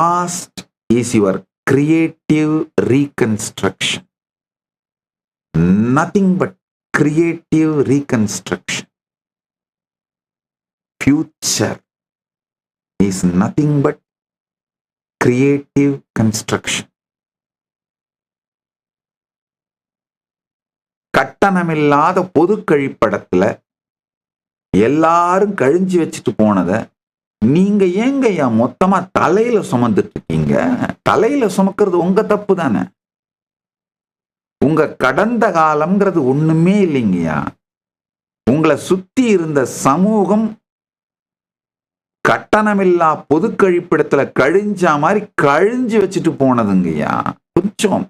past is your creative reconstruction. Nothing but creative reconstruction. Future is nothing but creative construction. கட்டணமில்லாத பொது கழிப்படத்துல எல்லாரும் கழிஞ்சு வச்சுட்டு போனத நீங்க ஏங்கய்யா மொத்தமா தலையில சுமந்துட்டு இருக்கீங்க? தலையில சுமக்கிறது உங்க தப்பு தானே. உங்க கடந்த காலம்ங்கிறது ஒண்ணுமே இல்லைங்கய்யா. உங்களை சுத்தி இருந்த சமூகம் கட்டணமில்லா பொது கழிப்பிடத்துல கழிஞ்ச மாதிரி கழிஞ்சு வச்சுட்டு போனதுங்கய்யா. கொஞ்சம்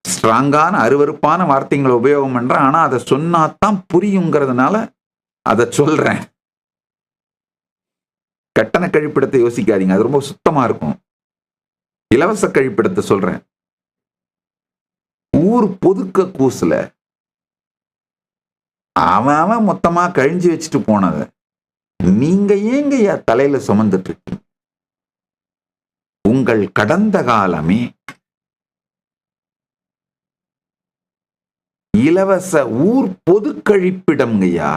ஸ்ட்ராங்கான அருவருப்பான வார்த்தைகளை உபயோகம் பண்றேன், ஆனா அதை சொன்னாதான் புரியுங்கிறதுனால அதை சொல்றேன். கட்டண கழிப்பிடத்தை யோசிக்காதீங்க, அது ரொம்ப சுத்தமா இருக்கும். இலவச கழிப்பிடத்தை சொல்றேன். ஊர் பொதுக்க கூசுல அவன் மொத்தமா கழிஞ்சு வச்சுட்டு போனத நீங்க ஏங்கய்யா தலையில சுமந்துட்டு இருக்கீங்க? உங்கள் கடந்த காலமே இலவச ஊர் பொது கழிப்பிடம்ங்கய்யா.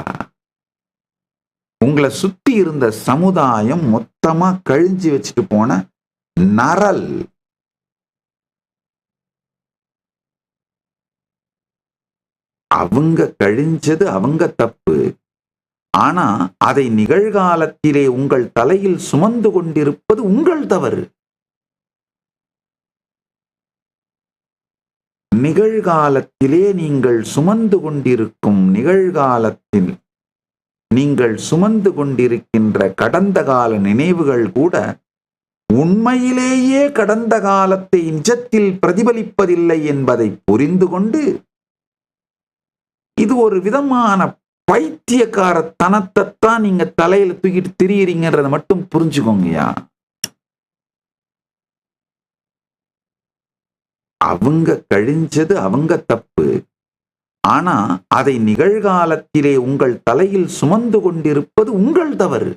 உங்களை சுத்தி இருந்த சமுதாயம் மொத்தமா கழிஞ்சு வச்சுட்டு போன நரல். அவங்க கழிஞ்சது அவங்க தப்பு, ஆனா அதை நிகழ்காலத்திலே உங்கள் தலையில் சுமந்து கொண்டிருப்பது உங்கள் தவறு. நிகழ்காலத்திலே நீங்கள் சுமந்து கொண்டிருக்கும் நிகழ்காலத்தில் நீங்கள் சுமந்து கொண்டிருக்கின்ற கடந்த கால நினைவுகள் கூட உண்மையிலேயே கடந்த காலத்தை நிஜத்தில் பிரதிபலிப்பதில்லை என்பதை புரிந்து கொண்டு இது ஒரு விதமான பைத்தியக்காரத்தனத்தைத்தான் நீங்க தலையில தூக்கிட்டு திரியிறீங்கன்றத மட்டும் புரிஞ்சுக்கோங்கய்யா. அவங்க கழிஞ்சது அவங்க தப்பு, ஆனா அதை நிகழ்காலத்திலே உங்கள் தலையில் சுமந்து கொண்டிருப்பது உங்கள் தவறு.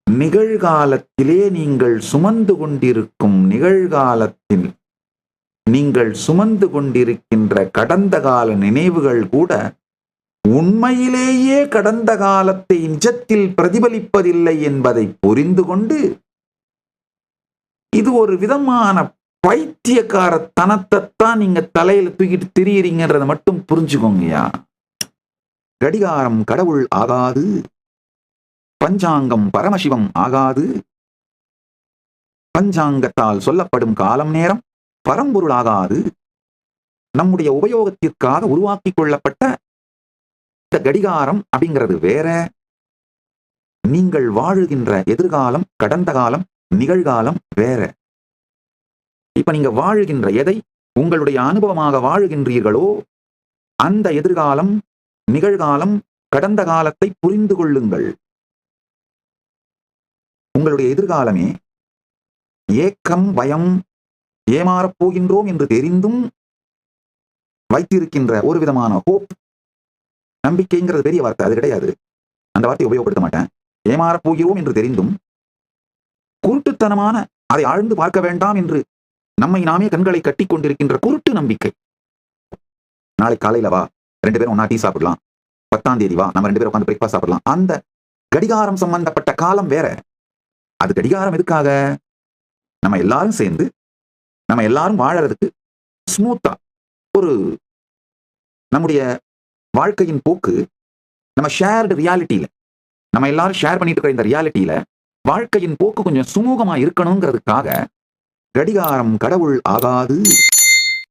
நிகழ்காலத்திலே நீங்கள் சுமந்து கொண்டிருக்கும் நிகழ்காலத்தில் நீங்கள் சுமந்து கொண்டிருக்கின்ற கடந்த கால நினைவுகள் கூட உண்மையிலேயே கடந்த காலத்தை நிஜத்தில் பிரதிபலிப்பதில்லை என்பதை புரிந்து கொண்டு இது ஒரு விதமான பைத்தியக்காரத்தனத்தைத்தான் நீங்க தலையில தூக்கிட்டு திரியிறீங்கன்றத மட்டும் புரிஞ்சுக்கோங்கய்யா. கடிகாரம் கடவுள் ஆகாது, பஞ்சாங்கம் பரமசிவம் ஆகாது, பஞ்சாங்கத்தால் சொல்லப்படும் காலம் நேரம் பரம்பொருளாகாது. நம்முடைய உபயோகத்திற்காக உருவாக்கி கொள்ளப்பட்ட இந்த கடிகாரம் அப்படிங்கிறது வேற. நீங்கள் வாழுகின்ற எதிர்காலம், கடந்த காலம், நிகழ்காலம் வேற. இப்ப நீங்க வாழுகின்ற எதை உங்களுடைய அனுபவமாக வாழுகின்றீர்களோ அந்த எதிர்காலம், நிகழ்காலம், கடந்த காலத்தை புரிந்து கொள்ளுங்கள். உங்களுடைய எதிர்காலமே ஏக்கம், பயம், ஏமாறப் போகின்றோம் என்று தெரிந்தும் வைத்திருக்கின்ற ஒரு விதமான ஹோப். நம்பிக்கைங்கிறது பெரிய வார்த்தை, அது கிடையாது, அந்த வார்த்தையை உபயோகப்படுத்த மாட்டேன். ஏமாறப் போகிறோம் என்று தெரிந்தும் குருட்டுத்தனமான, அதை ஆழ்ந்து பார்க்க வேண்டாம் என்று நம்மை நாமே கண்களை கட்டி கொண்டிருக்கின்ற குருட்டு நம்பிக்கை. நாளை காலையில வா, 2 பேரும் ஒன்னா டீ சாப்பிடலாம், 10ஆம் தேதி வா, நம்ம 2 பேரும் உட்காந்து பிரேக்ஃபாஸ்ட் சாப்பிடலாம். அந்த கடிகாரம் சம்பந்தப்பட்ட காலம் வேற. அது கடிகாரம் எதுக்காக? நம்ம எல்லாரும் சேர்ந்து நம்ம எல்லாரும் வாழறதுக்கு ஸ்மூத்தா ஒரு நம்முடைய வாழ்க்கையின் போக்கு, நம்ம ஷேர்டு ரியாலிட்டியில, நம்ம எல்லாரும் ஷேர் பண்ணிட்டு இருக்கிற இந்த ரியாலிட்டியில வாழ்க்கையின் போக்கு கொஞ்சம் சுமூகமா இருக்கணுங்கிறதுக்காக கடிகாரம் கடவுள் ஆகாது.